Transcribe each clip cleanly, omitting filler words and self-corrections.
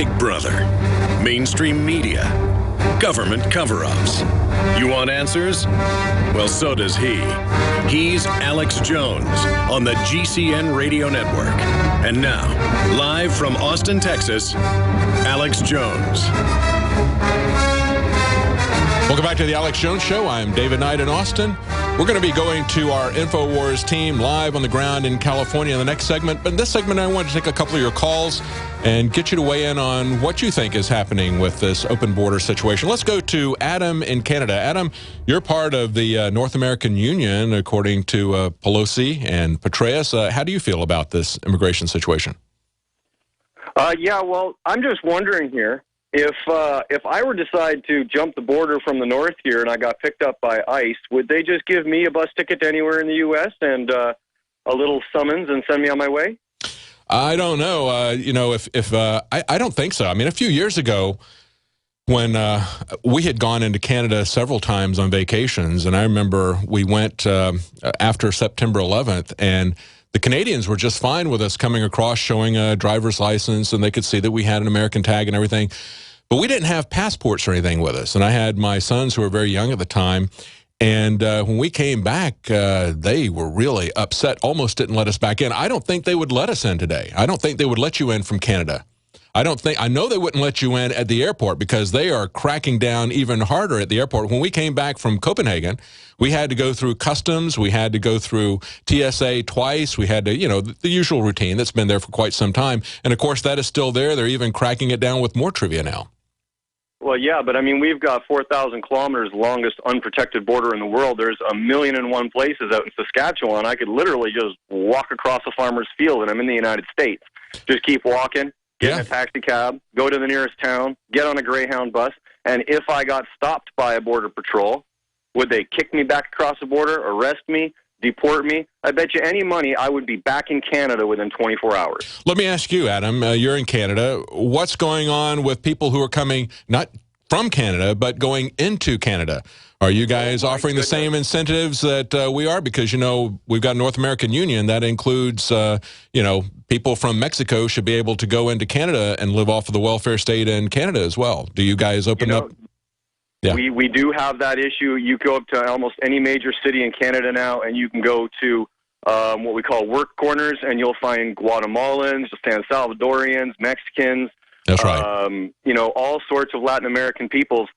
Big Brother, mainstream media, government cover-ups. You want answers? Well, so does he. He's Alex Jones on the GCN Radio Network. And now, live from Austin, Texas, Alex Jones. Welcome back to the Alex Jones Show. I'm David Knight in Austin. We're going to be going to our InfoWars team live on the ground in California in the next segment. But in this segment, I want to take a couple of your calls and get you to weigh in on what you think is happening with this open border situation. Let's go to Adam in Canada. Adam, you're part of the North American Union, according to Pelosi and Petraeus. How do you feel about this immigration situation? Well, I'm just wondering here, if I were to decide to jump the border from the north here and I got picked up by ICE, would they just give me a bus ticket to anywhere in the U.S. and a little summons and send me on my way? I don't know. I don't think so. I mean, a few years ago, when we had gone into Canada several times on vacations, and I remember we went after September 11th, and the Canadians were just fine with us coming across, showing a driver's license, and they could see that we had an American tag and everything. But we didn't have passports or anything with us. And I had my sons who were very young at the time. And when we came back, they were really upset, almost didn't let us back in. I don't think they would let us in today. I don't think they would let you in from Canada. I know they wouldn't let you in at the airport because they are cracking down even harder at the airport. When we came back from Copenhagen, we had to go through customs. We had to go through TSA twice. We had to, the usual routine that's been there for quite some time. And of course, that is still there. They're even cracking it down with more trivia now. Well, yeah, but I mean, we've got 4,000 kilometers, longest unprotected border in the world. There's 1,000,001 places out in Saskatchewan. I could literally just walk across a farmer's field and I'm in the United States. Just keep walking. Get in a taxi cab, go to the nearest town, get on a Greyhound bus, and if I got stopped by a border patrol, would they kick me back across the border, arrest me, deport me? I bet you any money I would be back in Canada within 24 hours. Let me ask you, Adam, you're in Canada. What's going on with people who are coming not from Canada, but going into Canada? Are you guys offering the same incentives that we are? Because, we've got North American Union. That includes, people from Mexico should be able to go into Canada and live off of the welfare state in Canada as well. Do you guys open up? Yeah. We do have that issue. You go up to almost any major city in Canada now, and you can go to what we call work corners, and you'll find Guatemalans, San Salvadorians, Mexicans. That's right. All sorts of Latin American peoples.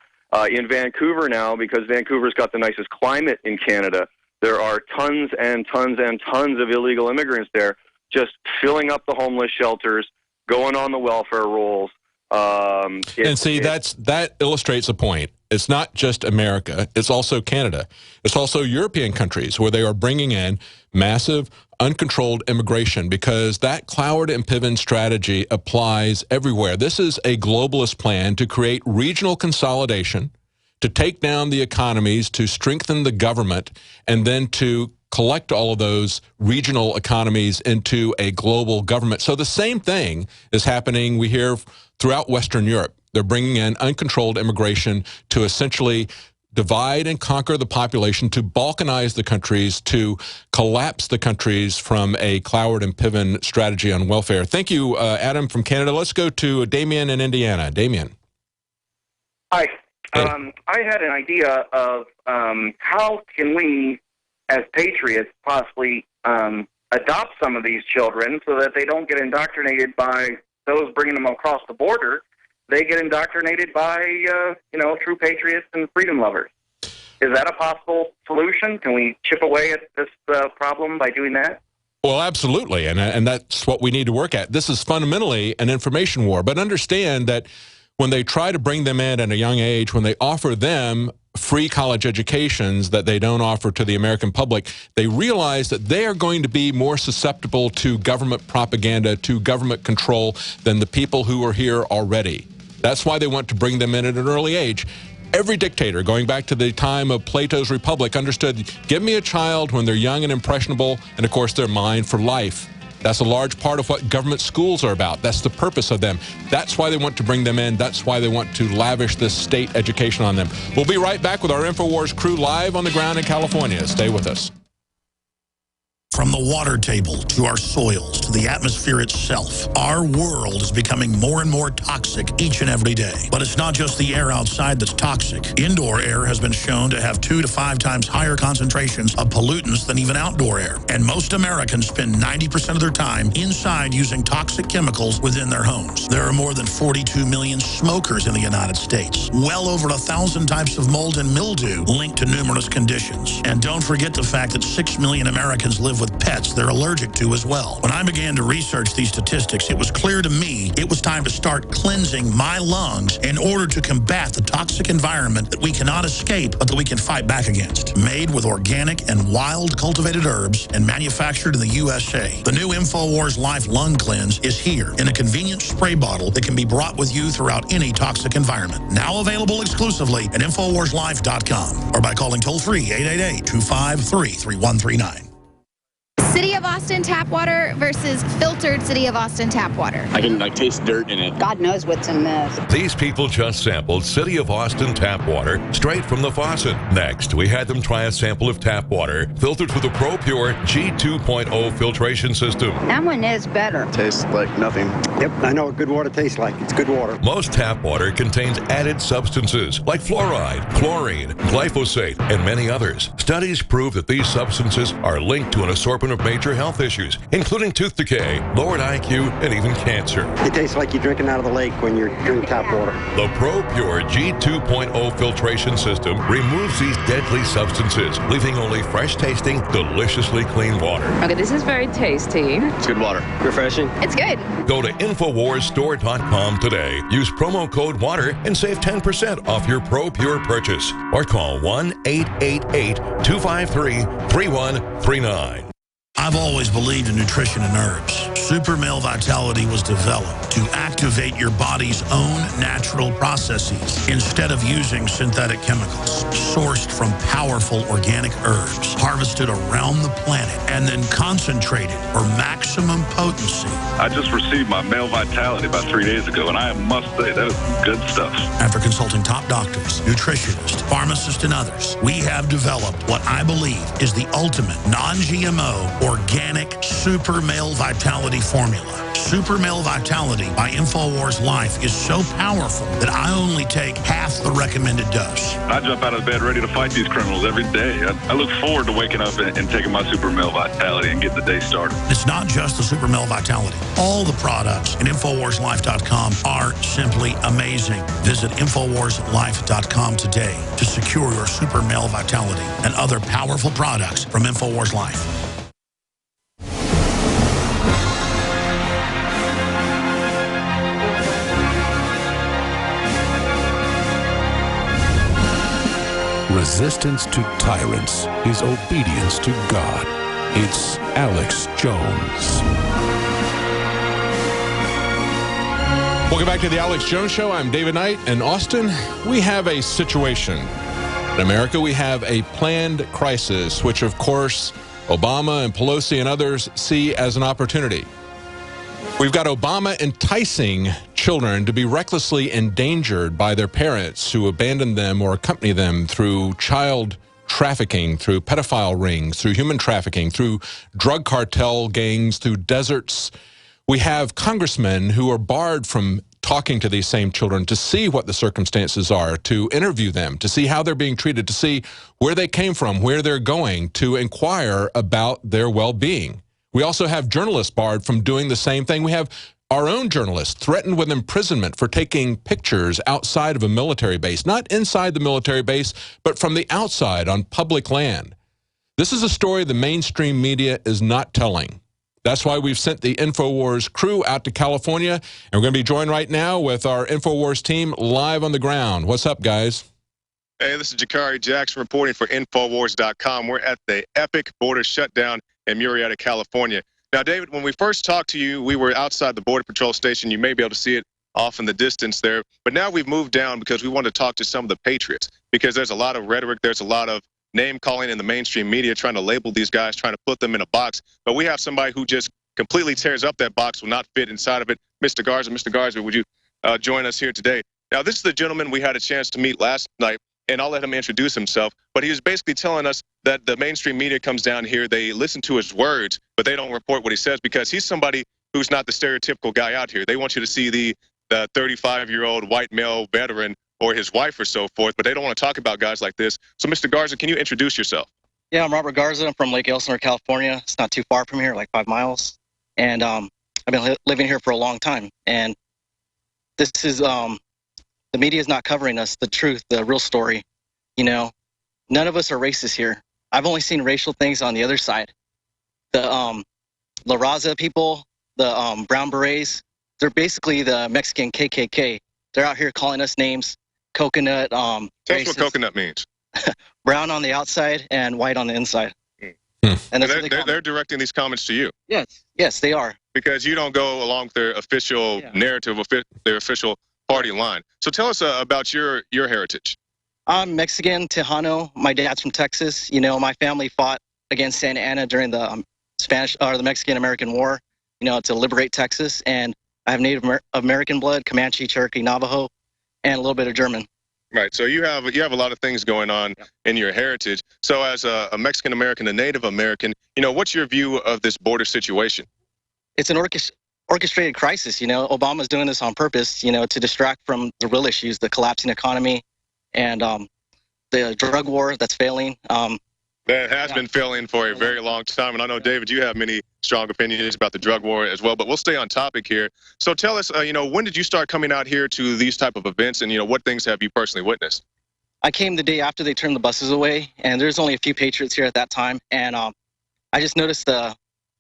In Vancouver now, because Vancouver's got the nicest climate in Canada, there are tons and tons and tons of illegal immigrants there, just filling up the homeless shelters, going on the welfare rolls. That illustrates a point. It's not just America. It's also Canada. It's also European countries where they are bringing in massive, uncontrolled immigration because that Cloward and Piven strategy applies everywhere. This is a globalist plan to create regional consolidation, to take down the economies, to strengthen the government, and then to collect all of those regional economies into a global government. So the same thing is happening, we hear, throughout Western Europe. They're bringing in uncontrolled immigration to essentially divide and conquer the population, to balkanize the countries, to collapse the countries from a Cloward and Piven strategy on welfare. Thank you, Adam from Canada. Let's go to Damien in Indiana. Damien. Hi. Hey. I had an idea of how can we, as patriots, possibly adopt some of these children so that they don't get indoctrinated by those bringing them across the border. They get indoctrinated by, true patriots and freedom lovers. Is that a possible solution? Can we chip away at this problem by doing that? Well, absolutely, and that's what we need to work at. This is fundamentally an information war, but understand that when they try to bring them in at a young age, when they offer them free college educations that they don't offer to the American public, they realize that they are going to be more susceptible to government propaganda, to government control than the people who are here already. That's why they want to bring them in at an early age. Every dictator, going back to the time of Plato's Republic, understood, give me a child when they're young and impressionable, and of course they're mine for life. That's a large part of what government schools are about. That's the purpose of them. That's why they want to bring them in. That's why they want to lavish this state education on them. We'll be right back with our InfoWars crew live on the ground in California. Stay with us. From the water table to our soils to the atmosphere itself, our world is becoming more and more toxic each and every day. But it's not just the air outside that's toxic. Indoor air has been shown to have 2 to 5 times higher concentrations of pollutants than even outdoor air. And most Americans spend 90% of their time inside using toxic chemicals within their homes. There are more than 42 million smokers in the United States. Well over 1,000 types of mold and mildew linked to numerous conditions. And don't forget the fact that 6 million Americans live with pets they're allergic to as well. When I began to research these statistics, it was clear to me it was time to start cleansing my lungs in order to combat the toxic environment that we cannot escape, but that we can fight back against. Made with organic and wild cultivated herbs and manufactured in the USA, the new InfoWars Life Lung Cleanse is here in a convenient spray bottle that can be brought with you throughout any toxic environment. Now available exclusively at InfoWarsLife.com or by calling toll-free 888-253-3139. City of Austin tap water versus filtered City of Austin tap water. I can taste dirt in it. God knows what's in this. These people just sampled City of Austin tap water straight from the faucet. Next, we had them try a sample of tap water filtered with the ProPure G2.0 filtration system. That one is better. Tastes like nothing. Yep, I know what good water tastes like. It's good water. Most tap water contains added substances like fluoride, chlorine, glyphosate, and many others. Studies prove that these substances are linked to an assortment of major health issues, including tooth decay, lowered IQ, and even cancer. It tastes like you're drinking out of the lake when you're drinking tap water. The ProPure G2.0 filtration system removes these deadly substances, leaving only fresh-tasting, deliciously clean water. Okay, this is very tasty. It's good water. Refreshing. It's good. Go to InfoWarsStore.com today. Use promo code WATER and save 10% off your ProPure purchase. Or call 1-888-253-3139. I've always believed in nutrition and herbs. Super Male Vitality was developed to activate your body's own natural processes instead of using synthetic chemicals. Sourced from powerful organic herbs, harvested around the planet, and then concentrated for maximum potency. I just received my Male Vitality about 3 days ago, and I must say, that is good stuff. After consulting top doctors, nutritionists, pharmacists, and others, we have developed what I believe is the ultimate non-GMO organic Super Male Vitality formula. Super Male Vitality by InfoWars Life is so powerful that I only take half the recommended dose. I jump out of bed ready to fight these criminals every day. I look forward to waking up and taking my Super Male Vitality and getting the day started. It's not just the Super Male Vitality. All the products at InfoWarsLife.com are simply amazing. Visit InfoWarsLife.com today to secure your Super Male Vitality and other powerful products from InfoWars Life. Resistance to tyrants is obedience to God. It's Alex Jones. Welcome back to the Alex Jones Show. I'm David Knight. In Austin, we have a situation. In America, we have a planned crisis, which, of course, Obama and Pelosi and others see as an opportunity. We've got Obama enticing children to be recklessly endangered by their parents who abandon them or accompany them through child trafficking, through pedophile rings, through human trafficking, through drug cartel gangs, through deserts. We have congressmen who are barred from talking to these same children to see what the circumstances are, to interview them, to see how they're being treated, to see where they came from, where they're going, to inquire about their well-being. We also have journalists barred from doing the same thing. We have our own journalists threatened with imprisonment for taking pictures outside of a military base, not inside the military base, but from the outside on public land. This is a story the mainstream media is not telling. That's why we've sent the InfoWars crew out to California, and we're going to be joined right now with our InfoWars team live on the ground. What's up, guys? Hey, this is Jakari Jackson reporting for Infowars.com. We're at the epic border shutdown in Murrieta, California. Now, David, when we first talked to you, we were outside the Border Patrol station. You may be able to see it off in the distance there. But now we've moved down because we want to talk to some of the patriots, because there's a lot of rhetoric. There's a lot of name-calling in the mainstream media trying to label these guys, trying to put them in a box. But we have somebody who just completely tears up that box, will not fit inside of it. Mr. Garza, would you join us here today? Now, this is the gentleman we had a chance to meet last night. and I'll let him introduce himself. But he was basically telling us that the mainstream media comes down here, they listen to his words, but they don't report what he says because he's somebody who's not the stereotypical guy out here. They want you to see the 35-year-old white male veteran or his wife or so forth, but they don't want to talk about guys like this. So, Mr. Garza, can you introduce yourself? Yeah, I'm Robert Garza. I'm from Lake Elsinore, California. It's not too far from here, like 5 miles. And I've been living here for a long time. And this is, the media is not covering us, the truth, the real story. You know, none of us are racist here. I've only seen racial things on the other side. The La Raza people, the Brown Berets, they're basically the Mexican KKK. They're out here calling us names, coconut. Tell us what coconut means. Brown on the outside and white on the inside. And they're directing these comments to you. Yes, they are. Because you don't go along with their official narrative, their official party line. So tell us about your heritage. I'm Mexican, Tejano. My dad's from Texas. You know, my family fought against Santa Anna during the the Mexican-American War, you know, to liberate Texas. And I have Native American blood, Comanche, Cherokee, Navajo, and a little bit of German. Right. So you have a lot of things going on in your heritage. So as a Mexican American, a Native American, you know, what's your view of this border situation? It's an orchestrated crisis. You know, Obama's doing this on purpose, you know, to distract from the real issues, the collapsing economy and the drug war that's failing. That has been failing for a very long time. And I know, David, you have many strong opinions about the drug war as well, but we'll stay on topic here. So tell us, you know, when did you start coming out here to these type of events, and, you know, what things have you personally witnessed? I came the day after they turned the buses away, and there's only a few Patriots here at that time. And I just noticed the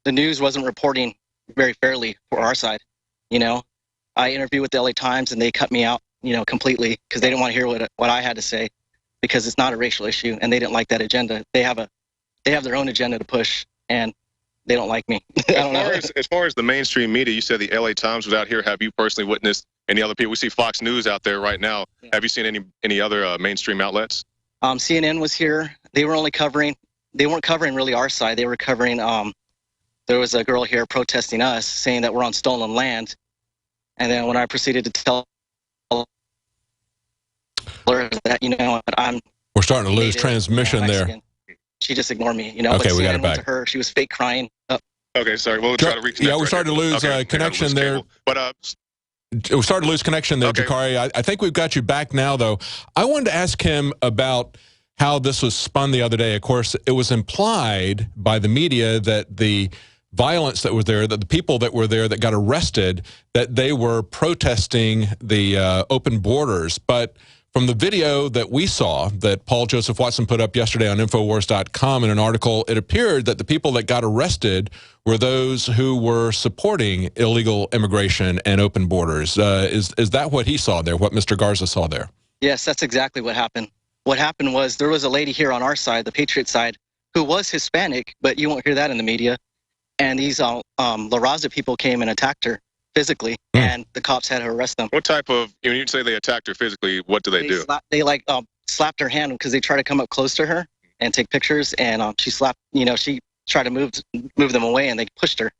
news wasn't reporting very fairly for our side. You know, I interviewed with the LA Times, and they cut me out, you know, completely because they didn't want to hear what I had to say, because it's not a racial issue, and they didn't like that agenda. They have their own agenda to push, and they don't like me. As far as the mainstream media, you said the LA Times was out here. Have you personally witnessed any other people? We see Fox News out there right now. Yeah. Have you seen any other mainstream outlets? CNN was here. They weren't covering really our side. They were covering, there was a girl here protesting us, saying that we're on stolen land. And then when I proceeded to tell her that, you know, we're starting to lose transmission there. She just ignored me, you know. Okay, but we got it back. To her, she was fake crying. Okay, sorry. We'll try to reconnect. Yeah, we're starting to lose connection there. But we started to lose connection there, Jakari. I think we've got you back now, though. I wanted to ask him about how this was spun the other day. Of course, it was implied by the media that the violence that was there, that the people that were there that got arrested, that they were protesting the open borders. But from the video that we saw that Paul Joseph Watson put up yesterday on Infowars.com in an article, it appeared that the people that got arrested were those who were supporting illegal immigration and open borders. Is that what he saw there, what Mr. Garza saw there? Yes, that's exactly what happened. What happened was there was a lady here on our side, the Patriot side, who was Hispanic, but you won't hear that in the media. And these La Raza people came and attacked her physically, and the cops had to arrest them. What type of, when you say they attacked her physically, what do they do? They slapped her hand because they tried to come up close to her and take pictures, and she slapped, you know, she tried to move them away, and they pushed her.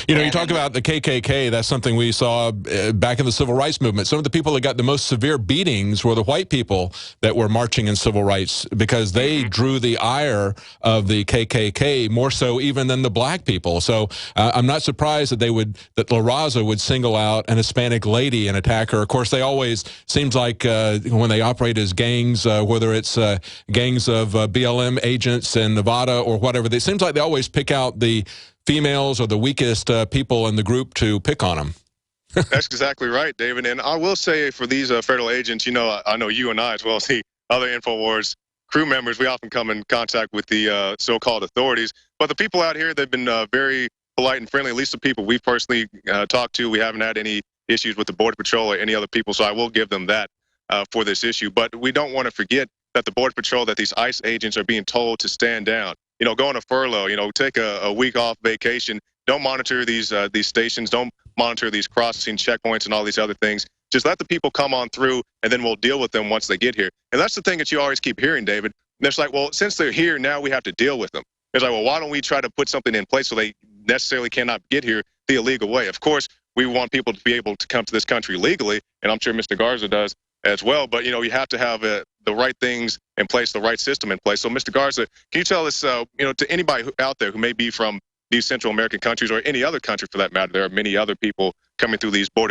You know, you talk about the KKK, that's something we saw back in the civil rights movement. Some of the people that got the most severe beatings were the white people that were marching in civil rights, because they drew the ire of the KKK more so even than the black people. So I'm not surprised that that La Raza would single out an Hispanic lady and attack her. Of course, they always, seems like when they operate as gangs, whether it's gangs of BLM agents in Nevada or whatever, it seems like they always pick out the females or the weakest people in the group to pick on them. That's exactly right, David. And I will say, for these federal agents, you know, I know you and I, as well as the other InfoWars crew members, we often come in contact with the so-called authorities. But the people out here, they've been very polite and friendly, at least the people we've personally talked to. We haven't had any issues with the Border Patrol or any other people, so I will give them that for this issue. But we don't want to forget that the Border Patrol, that these ICE agents are being told to stand down. You know, go on a furlough, you know, take a week off vacation. Don't monitor these stations. Don't monitor these crossing checkpoints and all these other things. Just let the people come on through, and then we'll deal with them once they get here. And that's the thing that you always keep hearing, David. And it's like, well, since they're here, now we have to deal with them. It's like, well, why don't we try to put something in place so they necessarily cannot get here the illegal way? Of course, we want people to be able to come to this country legally, and I'm sure Mr. Garza does as well. But, you know, you have to have the right things in place, the right system in place. So, Mr. Garza, can you tell us, to anybody out there who may be from these Central American countries or any other country for that matter, there are many other people coming through these borders.